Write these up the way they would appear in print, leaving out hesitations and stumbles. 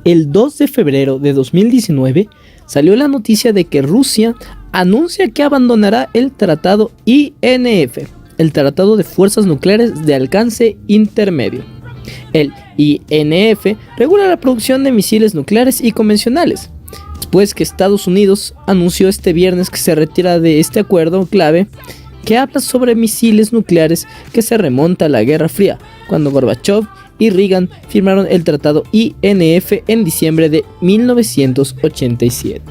El 2 de febrero de 2019 salió la noticia de que Rusia anuncia que abandonará el tratado INF, el Tratado de Fuerzas Nucleares de Alcance Intermedio. El INF regula la producción de misiles nucleares y convencionales, después que Estados Unidos anunció este viernes que se retira de este acuerdo clave que habla sobre misiles nucleares que se remonta a la Guerra Fría, cuando Gorbachev y Reagan firmaron el tratado INF en diciembre de 1987.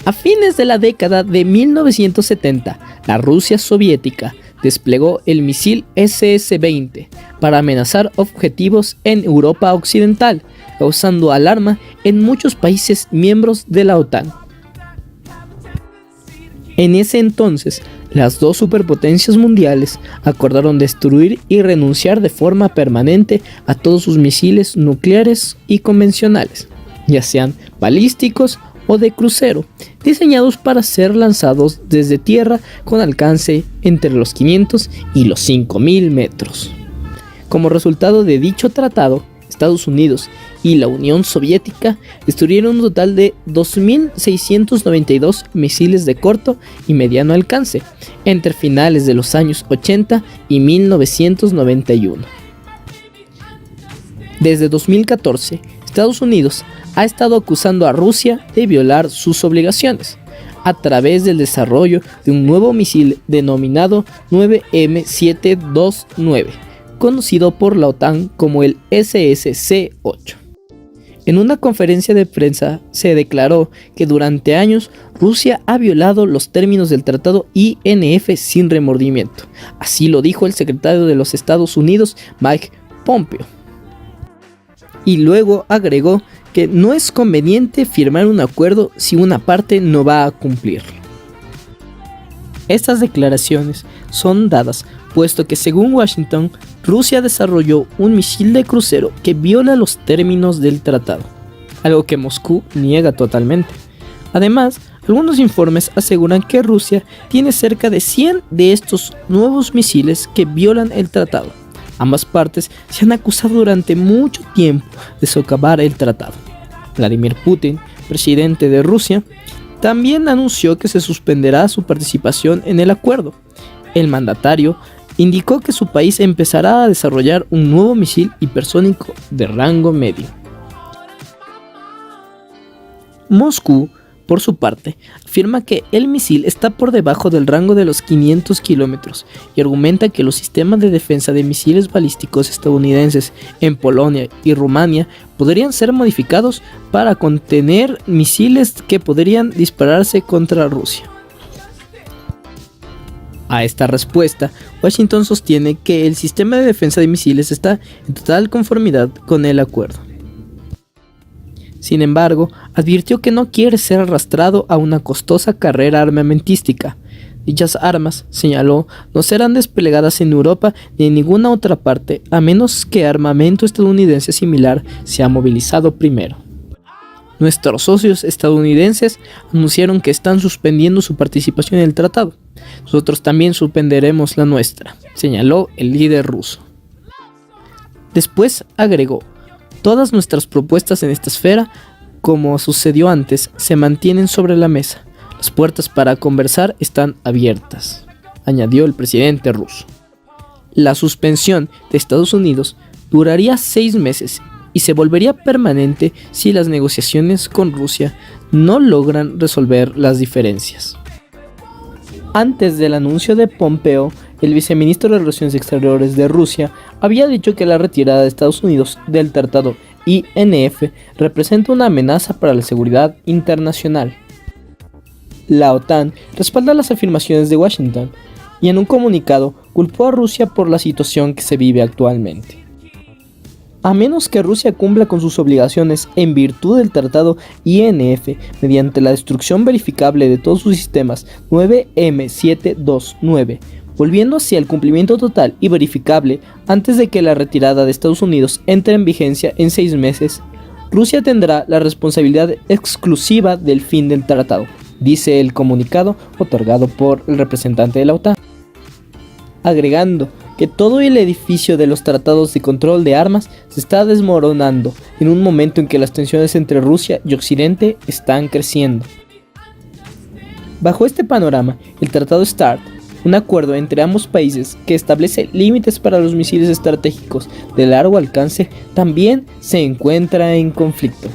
A fines de la década de 1970, la Rusia soviética desplegó el misil SS-20 para amenazar objetivos en Europa Occidental, causando alarma en muchos países miembros de la OTAN. En ese entonces, las dos superpotencias mundiales acordaron destruir y renunciar de forma permanente a todos sus misiles nucleares y convencionales, ya sean balísticos o de crucero, diseñados para ser lanzados desde tierra con alcance entre los 500 y los 5000 metros. Como resultado de dicho tratado, Estados Unidos y la Unión Soviética destruyeron un total de 2.692 misiles de corto y mediano alcance entre finales de los años 80 y 1991. Desde 2014, Estados Unidos ha estado acusando a Rusia de violar sus obligaciones a través del desarrollo de un nuevo misil denominado 9M729, conocido por la OTAN como el SSC-8. En una conferencia de prensa se declaró que durante años Rusia ha violado los términos del tratado INF sin remordimiento. Así lo dijo el secretario de los Estados Unidos, Mike Pompeo. Y luego agregó que no es conveniente firmar un acuerdo si una parte no va a cumplirlo. Estas declaraciones son dadas puesto que, según Washington, Rusia desarrolló un misil de crucero que viola los términos del tratado, algo que Moscú niega totalmente. Además, algunos informes aseguran que Rusia tiene cerca de 100 de estos nuevos misiles que violan el tratado. Ambas partes se han acusado durante mucho tiempo de socavar el tratado. Vladimir Putin, presidente de Rusia, también anunció que se suspenderá su participación en el acuerdo. El mandatario indicó que su país empezará a desarrollar un nuevo misil hipersónico de rango medio. Moscú, por su parte, afirma que el misil está por debajo del rango de los 500 kilómetros y argumenta que los sistemas de defensa de misiles balísticos estadounidenses en Polonia y Rumania podrían ser modificados para contener misiles que podrían dispararse contra Rusia. A esta respuesta, Washington sostiene que el sistema de defensa de misiles está en total conformidad con el acuerdo. Sin embargo, advirtió que no quiere ser arrastrado a una costosa carrera armamentística. Dichas armas, señaló, no serán desplegadas en Europa ni en ninguna otra parte, a menos que armamento estadounidense similar sea movilizado primero. Nuestros socios estadounidenses anunciaron que están suspendiendo su participación en el tratado. Nosotros también suspenderemos la nuestra, señaló el líder ruso. Después agregó: todas nuestras propuestas en esta esfera, como sucedió antes, se mantienen sobre la mesa. Las puertas para conversar están abiertas, añadió el presidente ruso. La suspensión de Estados Unidos duraría 6 meses y se volvería permanente si las negociaciones con Rusia no logran resolver las diferencias. Antes del anuncio de Pompeo, el viceministro de Relaciones Exteriores de Rusia había dicho que la retirada de Estados Unidos del tratado INF representa una amenaza para la seguridad internacional. La OTAN respalda las afirmaciones de Washington y en un comunicado culpó a Rusia por la situación que se vive actualmente. A menos que Rusia cumpla con sus obligaciones en virtud del tratado INF mediante la destrucción verificable de todos sus sistemas 9M729, volviendo hacia el cumplimiento total y verificable antes de que la retirada de Estados Unidos entre en vigencia en 6 meses, Rusia tendrá la responsabilidad exclusiva del fin del tratado, dice el comunicado otorgado por el representante de la OTAN, agregando que todo el edificio de los tratados de control de armas se está desmoronando en un momento en que las tensiones entre Rusia y Occidente están creciendo. Bajo este panorama, el Tratado START, un acuerdo entre ambos países que establece límites para los misiles estratégicos de largo alcance, también se encuentra en conflicto.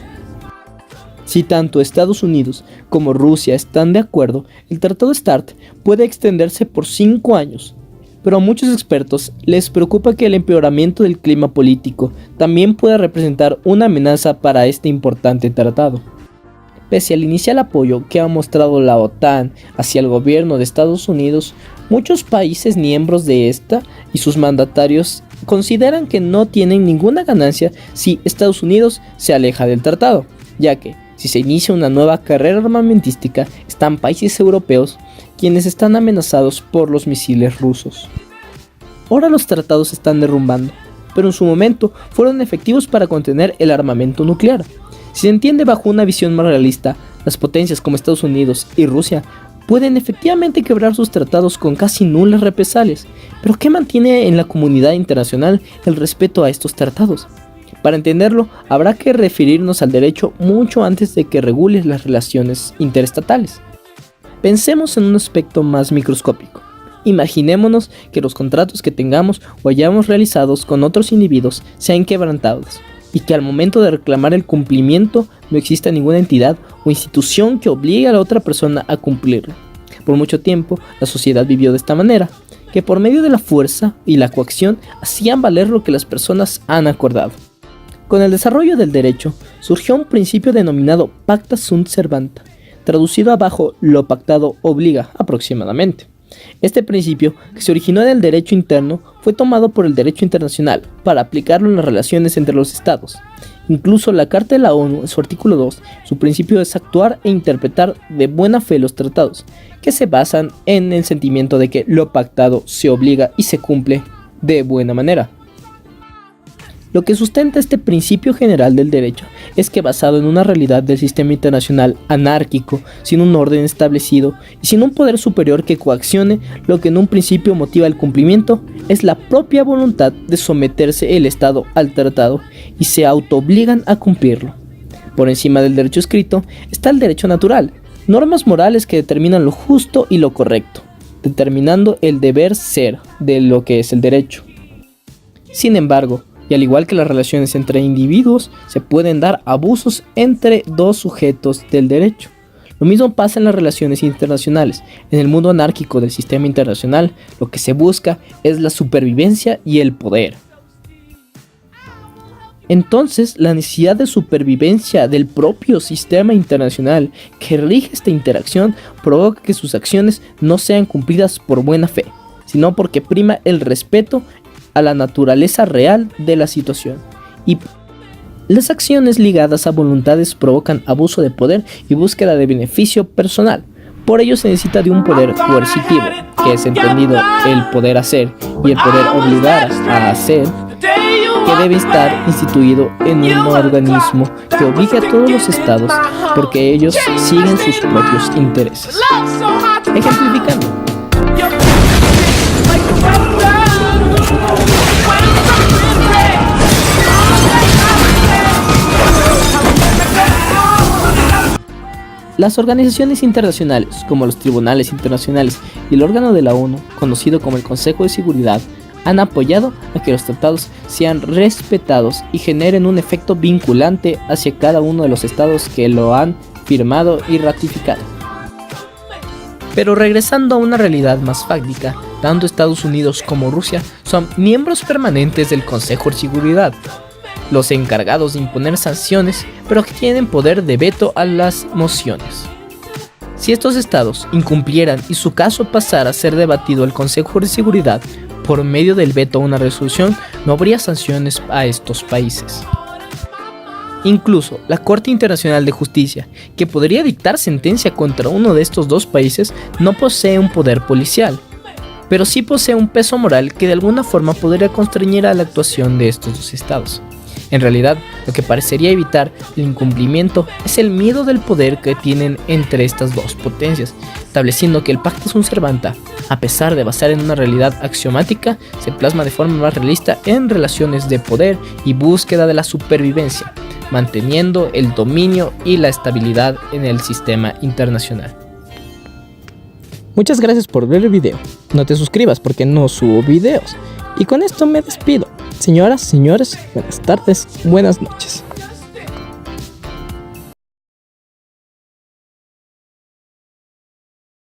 Si tanto Estados Unidos como Rusia están de acuerdo, el Tratado START puede extenderse por 5 años, pero a muchos expertos les preocupa que el empeoramiento del clima político también pueda representar una amenaza para este importante tratado. Pese al inicial apoyo que ha mostrado la OTAN hacia el gobierno de Estados Unidos, muchos países miembros de esta y sus mandatarios consideran que no tienen ninguna ganancia si Estados Unidos se aleja del tratado, ya que si se inicia una nueva carrera armamentística, están países europeos quienes están amenazados por los misiles rusos. Ahora los tratados se están derrumbando, pero en su momento fueron efectivos para contener el armamento nuclear. Si se entiende bajo una visión más realista, las potencias como Estados Unidos y Rusia pueden efectivamente quebrar sus tratados con casi nulas represalias, pero ¿qué mantiene en la comunidad internacional el respeto a estos tratados? Para entenderlo, habrá que referirnos al derecho mucho antes de que regule las relaciones interestatales. Pensemos en un aspecto más microscópico. Imaginémonos que los contratos que tengamos o hayamos realizados con otros individuos sean quebrantados, y que al momento de reclamar el cumplimiento no exista ninguna entidad o institución que obligue a la otra persona a cumplirlo. Por mucho tiempo, la sociedad vivió de esta manera, que por medio de la fuerza y la coacción hacían valer lo que las personas han acordado. Con el desarrollo del derecho, surgió un principio denominado pacta sunt servanda, traducido abajo lo pactado obliga aproximadamente. Este principio, que se originó en el derecho interno, fue tomado por el derecho internacional para aplicarlo en las relaciones entre los estados. Incluso la Carta de la ONU, en su artículo 2, su principio es actuar e interpretar de buena fe los tratados, que se basan en el sentimiento de que lo pactado se obliga y se cumple de buena manera. Lo que sustenta este principio general del derecho es que, basado en una realidad del sistema internacional anárquico, sin un orden establecido y sin un poder superior que coaccione, lo que en un principio motiva el cumplimiento es la propia voluntad de someterse el Estado al tratado y se autoobligan a cumplirlo. Por encima del derecho escrito está el derecho natural, normas morales que determinan lo justo y lo correcto, determinando el deber ser de lo que es el derecho. Sin embargo, y al igual que las relaciones entre individuos, se pueden dar abusos entre dos sujetos del derecho. Lo mismo pasa en las relaciones internacionales. En el mundo anárquico del sistema internacional, lo que se busca es la supervivencia y el poder. Entonces, la necesidad de supervivencia del propio sistema internacional que rige esta interacción provoca que sus acciones no sean cumplidas por buena fe, sino porque prima el respeto a la naturaleza real de la situación. Y las acciones ligadas a voluntades provocan abuso de poder y búsqueda de beneficio personal. Por ello se necesita de un poder coercitivo, que es entendido el poder hacer y el poder obligar a hacer, que debe estar instituido en un organismo que obligue a todos los estados porque ellos siguen sus propios intereses. Ejemplificando, las organizaciones internacionales, como los tribunales internacionales y el órgano de la ONU, conocido como el Consejo de Seguridad, han apoyado a que los tratados sean respetados y generen un efecto vinculante hacia cada uno de los estados que lo han firmado y ratificado. Pero regresando a una realidad más fáctica, tanto Estados Unidos como Rusia son miembros permanentes del Consejo de Seguridad, los encargados de imponer sanciones, pero que tienen poder de veto a las mociones. Si estos estados incumplieran y su caso pasara a ser debatido al Consejo de Seguridad por medio del veto a una resolución, no habría sanciones a estos países. Incluso la Corte Internacional de Justicia, que podría dictar sentencia contra uno de estos dos países, no posee un poder policial, pero sí posee un peso moral que de alguna forma podría constreñir a la actuación de estos dos estados. En realidad, lo que parecería evitar el incumplimiento es el miedo del poder que tienen entre estas dos potencias, estableciendo que el pacta sunt servanda a pesar de basar en una realidad axiomática, se plasma de forma más realista en relaciones de poder y búsqueda de la supervivencia, manteniendo el dominio y la estabilidad en el sistema internacional. Muchas gracias por ver el video. No te suscribas porque no subo videos. Y con esto me despido. Señoras, señores, buenas tardes, buenas noches.